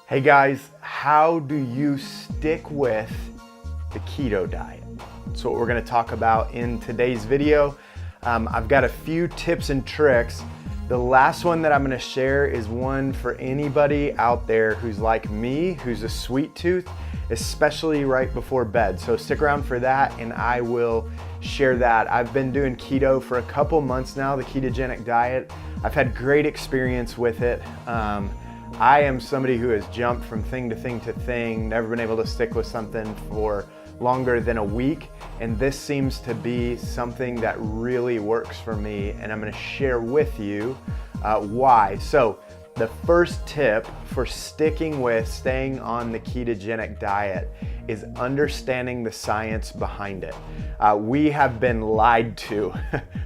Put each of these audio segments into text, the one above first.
Hey guys, how do you stick with the keto diet? That's what we're gonna talk about in today's video. I've got a few tips and tricks. The last one that I'm gonna share is one for anybody out there who's like me, who's a sweet tooth, especially right before bed. So stick around for that and I will share that. I've been doing keto for a couple months now, the ketogenic diet. I've had great experience with it. I am somebody who has jumped from thing to thing to thing, never been able to stick with something for longer than a week, and this seems to be something that really works for me, and I'm going to share with you why. So the first tip for staying on the ketogenic diet is understanding the science behind it. We have been lied to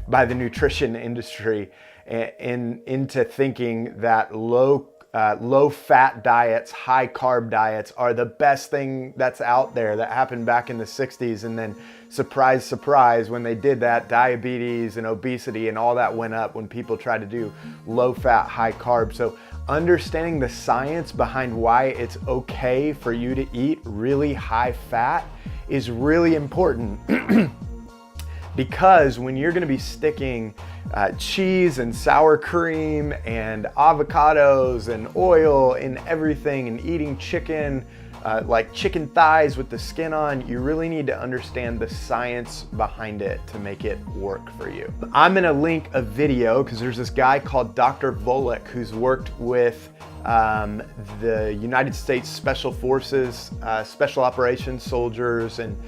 by the nutrition industry into thinking that low-fat diets, high-carb diets are the best thing that's out there. That happened back in the 60s, and then surprise, surprise, when they did that, diabetes and obesity and all that went up when people tried to do low-fat, high-carb. So understanding the science behind why it's okay for you to eat really high-fat is really important. Because when you're gonna be sticking cheese and sour cream and avocados and oil in everything and eating chicken, like chicken thighs with the skin on, you really need to understand the science behind it to make it work for you. I'm gonna link a video because there's this guy called Dr. Volek who's worked with the United States Special Forces, Special Operations soldiers, and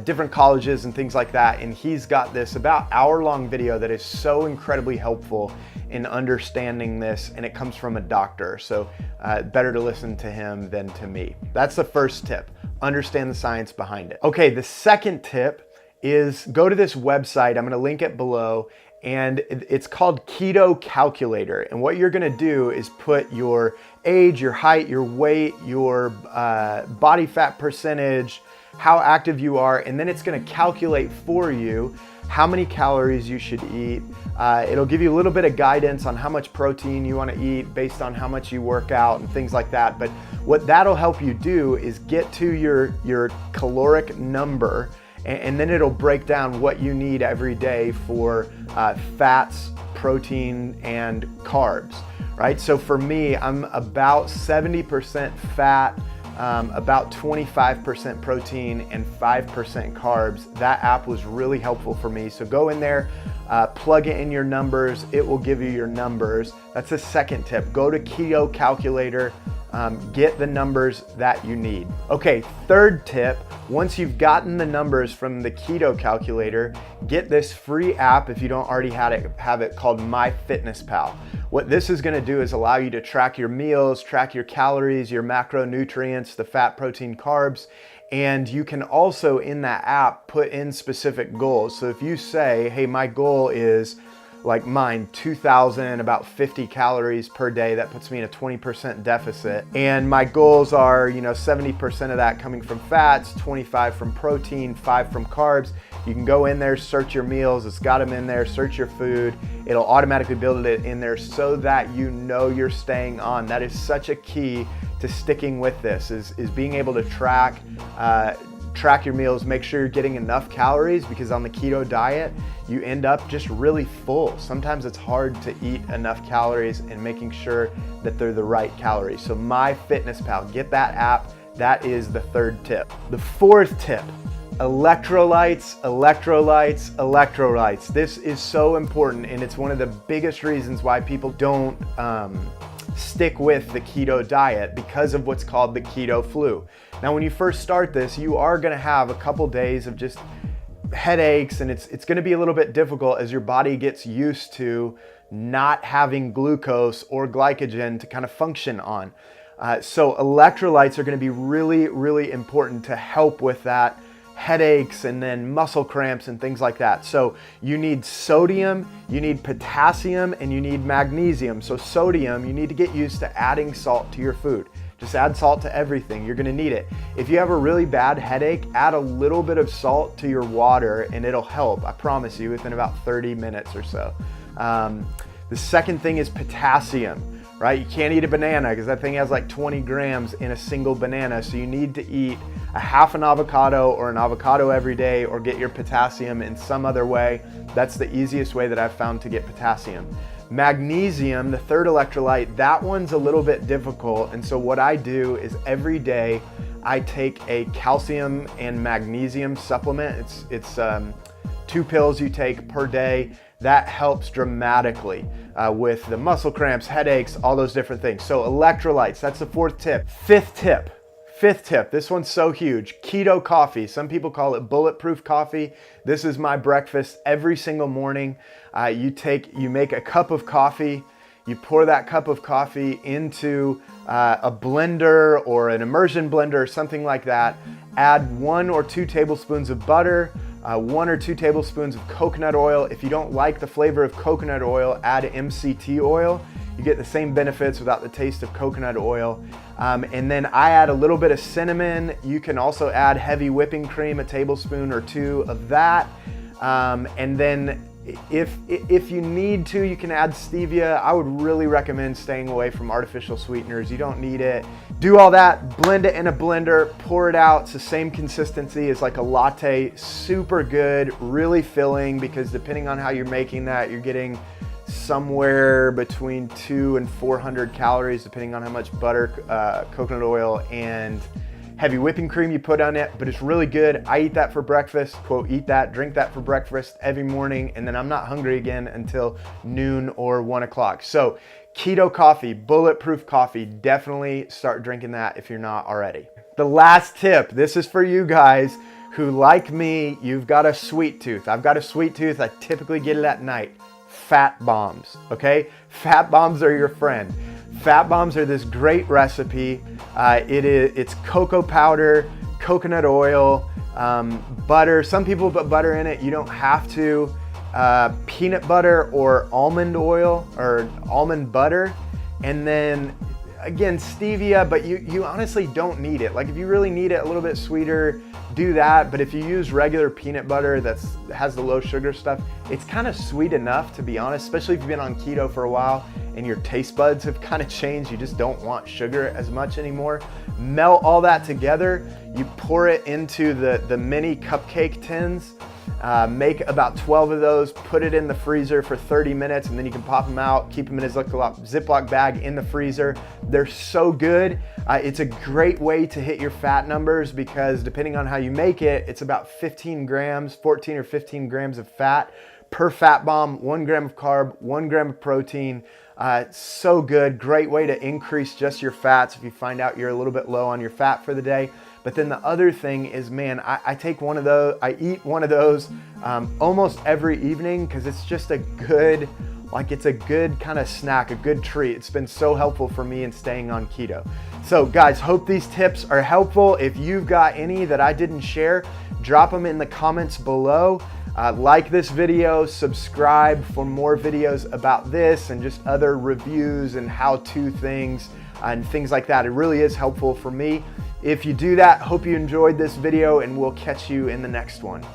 different colleges and things like that. And he's got this about hour-long video that is so incredibly helpful in understanding this, and it comes from a doctor. So better to listen to him than to me. That's the first tip, understand the science behind it. Okay, the second tip is go to this website. I'm gonna link it below. And it's called Keto Calculator. And what you're gonna do is put your age, your height, your weight, your body fat percentage, how active you are, and then it's gonna calculate for you how many calories you should eat. It'll give you a little bit of guidance on how much protein you wanna eat based on how much you work out and things like that. But what that'll help you do is get to your caloric number, and then it'll break down what you need every day for fats, protein, and carbs, right? So for me, I'm about 70% fat, about 25% protein, and 5% carbs. That app was really helpful for me. So go in there, plug it in your numbers, it will give you your numbers. That's the second tip. Go to Keto Calculator, get the numbers that you need. Okay, third tip, once you've gotten the numbers from the Keto Calculator, get this free app if you don't already have it called MyFitnessPal. What this is gonna do is allow you to track your meals, track your calories, your macronutrients, the fat, protein, carbs, and you can also in that app put in specific goals. So if you say, hey, my goal is, like mine, 2,000, about 50 calories per day, that puts me in a 20% deficit. And my goals are, 70% of that coming from fats, 25 from protein, 5 from carbs. You can go in there, search your meals, it's got them in there, search your food. It'll automatically build it in there so that you know you're staying on. That is such a key to sticking with this, is being able to track your meals, make sure you're getting enough calories, because on the keto diet, you end up just really full. Sometimes it's hard to eat enough calories and making sure that they're the right calories. So MyFitnessPal, get that app. That is the third tip. The fourth tip, electrolytes, electrolytes, electrolytes. This is so important, and it's one of the biggest reasons why people don't stick with the keto diet, because of what's called the keto flu. Now, when you first start this, you are gonna have a couple days of just headaches, and it's gonna be a little bit difficult as your body gets used to not having glucose or glycogen to kind of function on. So electrolytes are gonna be really, really important to help with that headaches and then muscle cramps and things like that. So you need sodium, you need potassium, and you need magnesium. So sodium, you need to get used to adding salt to your food. Just add salt to everything, you're gonna need it. If you have a really bad headache, add a little bit of salt to your water and it'll help, I promise you, within about 30 minutes or so. The second thing is potassium. right? You can't eat a banana because that thing has like 20 grams in a single banana. So you need to eat a half an avocado or an avocado every day, or get your potassium in some other way. That's the easiest way that I've found to get potassium. Magnesium, the third electrolyte, that one's a little bit difficult. And so what I do is every day I take a calcium and magnesium supplement. It's 2 pills you take per day. That helps dramatically with the muscle cramps, headaches, all those different things. So electrolytes, that's the 4th tip. Fifth tip, this one's so huge. Keto coffee. Some people call it bulletproof coffee. This is my breakfast every single morning. You make a cup of coffee, you pour that cup of coffee into a blender or an immersion blender or something like that. Add 1 or 2 tablespoons of butter, 1 or 2 tablespoons of coconut oil. If you don't like the flavor of coconut oil, add MCT oil. You get the same benefits without the taste of coconut oil. And then I add a little bit of cinnamon. You can also add heavy whipping cream, a tablespoon or 2 of that. And then if you need to, you can add stevia. I would really recommend staying away from artificial sweeteners. You don't need it. Do all that, blend it in a blender, pour it out. It's the same consistency as like a latte. Super good, really filling, because depending on how you're making that, you're getting somewhere between 200 and 400 calories, depending on how much butter, coconut oil, and heavy whipping cream you put on it, but it's really good. I eat that for breakfast, quote, eat that, drink that for breakfast every morning, and then I'm not hungry again until noon or 1 o'clock. So keto coffee, bulletproof coffee, definitely start drinking that if you're not already. The last tip, this is for you guys who, like me, you've got a sweet tooth. I've got a sweet tooth. I typically get it at night. Fat bombs, okay? Fat bombs are your friend. Fat bombs are this great recipe. It's cocoa powder, coconut oil, butter. Some people put butter in it. You don't have to. Peanut butter or almond oil or almond butter. And then again, stevia, but you honestly don't need it. Like if you really need it a little bit sweeter, do that. But if you use regular peanut butter that has the low sugar stuff, it's kind of sweet enough, to be honest, especially if you've been on keto for a while and your taste buds have kind of changed. You just don't want sugar as much anymore. Melt all that together. You pour it into the mini cupcake tins. Make about 12 of those, put it in the freezer for 30 minutes, and then you can pop them out, keep them in a Ziploc bag in the freezer. They're so good. It's a great way to hit your fat numbers, because depending on how you make it, it's about 15 grams, 14 or 15 grams of fat per fat bomb, 1 gram of carb, 1 gram of protein. So good, great way to increase just your fats if you find out you're a little bit low on your fat for the day. But then the other thing is, man, I take one of those, I eat one of those almost every evening, because it's just a good, it's a good kind of snack, a good treat. It's been so helpful for me in staying on keto. So guys, hope these tips are helpful. If you've got any that I didn't share, drop them in the comments below. Like this video, subscribe for more videos about this and just other reviews and how-to things and things like that. It really is helpful for me. If you do that, hope you enjoyed this video, and we'll catch you in the next one.